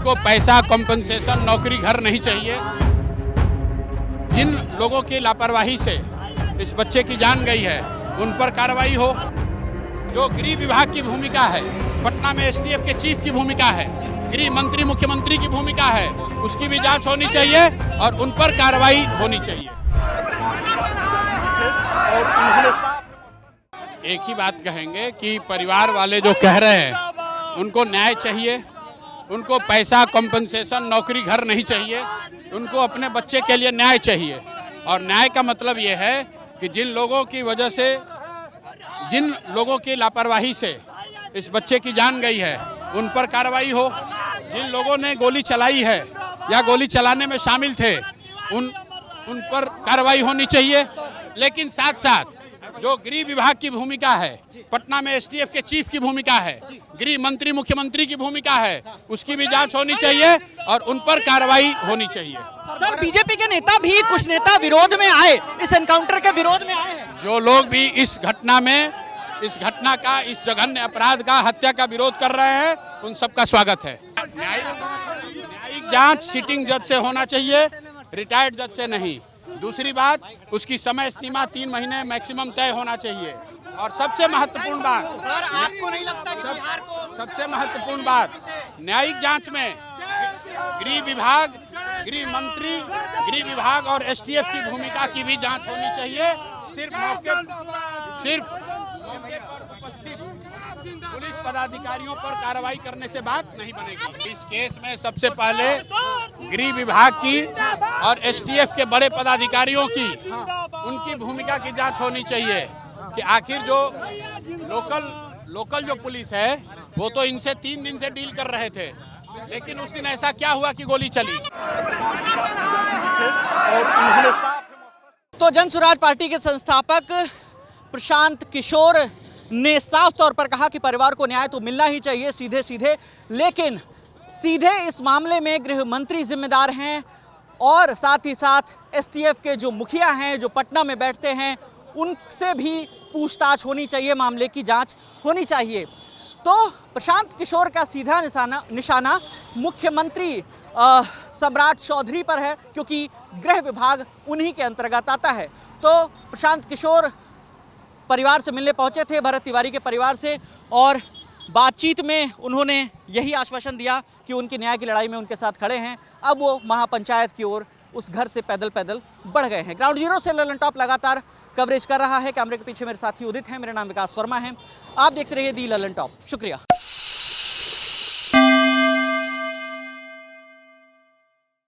उनको पैसा, कॉम्पनसेशन, नौकरी, घर नहीं चाहिए। जिन लोगों की लापरवाही से इस बच्चे की जान गई है उन पर कार्रवाई हो। जो गृह विभाग की भूमिका है, पटना में एसटीएफ के चीफ की भूमिका है, गृह मंत्री मुख्यमंत्री की भूमिका है, उसकी भी जांच होनी चाहिए और उन पर कार्रवाई होनी चाहिए। एक ही बात कहेंगे कि परिवार वाले जो कह रहे हैं उनको न्याय चाहिए, उनको पैसा, कॉम्पनसेशन, नौकरी, घर नहीं चाहिए, उनको अपने बच्चे के लिए न्याय चाहिए। और न्याय का मतलब ये है कि जिन लोगों की वजह से, जिन लोगों की लापरवाही से इस बच्चे की जान गई है उन पर कार्रवाई हो। जिन लोगों ने गोली चलाई है या गोली चलाने में शामिल थे उन पर कार्रवाई होनी चाहिए। लेकिन साथ साथ जो गृह विभाग की भूमिका है, पटना में एसटीएफ के चीफ की भूमिका है, गृह मंत्री मुख्यमंत्री की भूमिका है, उसकी भी जांच होनी चाहिए और उन पर कार्रवाई होनी चाहिए। सर, बीजेपी के नेता भी, कुछ नेता विरोध में आए, इस एनकाउंटर के विरोध में आए हैं। जो लोग भी इस घटना का, इस जघन्य अपराध का, हत्या का विरोध कर रहे हैं उन सबका स्वागत है। न्यायिक जांच सिटिंग जज से होना चाहिए, रिटायर्ड जज से नहीं। दूसरी बात, उसकी समय सीमा 3 महीने मैक्सिमम तय होना चाहिए। और सबसे महत्वपूर्ण बात, सर, आपको नहीं लगता कि बिहार को सबसे महत्वपूर्ण बात, न्यायिक जांच में गृह विभाग, गृह मंत्री, गृह विभाग और एसटीएफ की भूमिका की भी जांच होनी चाहिए। सिर्फ मौके पर उपस्थित पुलिस पदाधिकारियों पर कार्रवाई करने से बात नहीं बनेगी। इस केस में सबसे पहले गृह विभाग की और एसटीएफ के बड़े पदाधिकारियों की, उनकी भूमिका की जांच होनी चाहिए कि आखिर जो लोकल जो पुलिस है वो तो इनसे 3 दिन से डील कर रहे थे, लेकिन उस दिन ऐसा क्या हुआ कि गोली चली। तो जन स्वराज पार्टी के संस्थापक प्रशांत किशोर ने साफ तौर पर कहा कि परिवार को न्याय तो मिलना ही चाहिए सीधे सीधे, लेकिन सीधे इस मामले में गृह मंत्री जिम्मेदार हैं और साथ ही साथ एसटीएफ के जो मुखिया हैं, जो पटना में बैठते हैं, उनसे भी पूछताछ होनी चाहिए, मामले की जांच होनी चाहिए। तो प्रशांत किशोर का सीधा निशाना मुख्यमंत्री सम्राट चौधरी पर है, क्योंकि गृह विभाग उन्हीं के अंतर्गत आता है। तो प्रशांत किशोर परिवार से मिलने पहुंचे थे, भरत तिवारी के परिवार से, और बातचीत में उन्होंने यही आश्वासन दिया कि उनकी न्याय की लड़ाई में उनके साथ खड़े हैं। अब वो महापंचायत की ओर उस घर से पैदल पैदल बढ़ गए हैं। ग्राउंड जीरो से ललन टॉप लगातार कवरेज कर रहा है। कैमरे के पीछे मेरे साथी उदित हैं, मेरा नाम विकास वर्मा है। आप देखते रहिए दी ललन टॉप। शुक्रिया।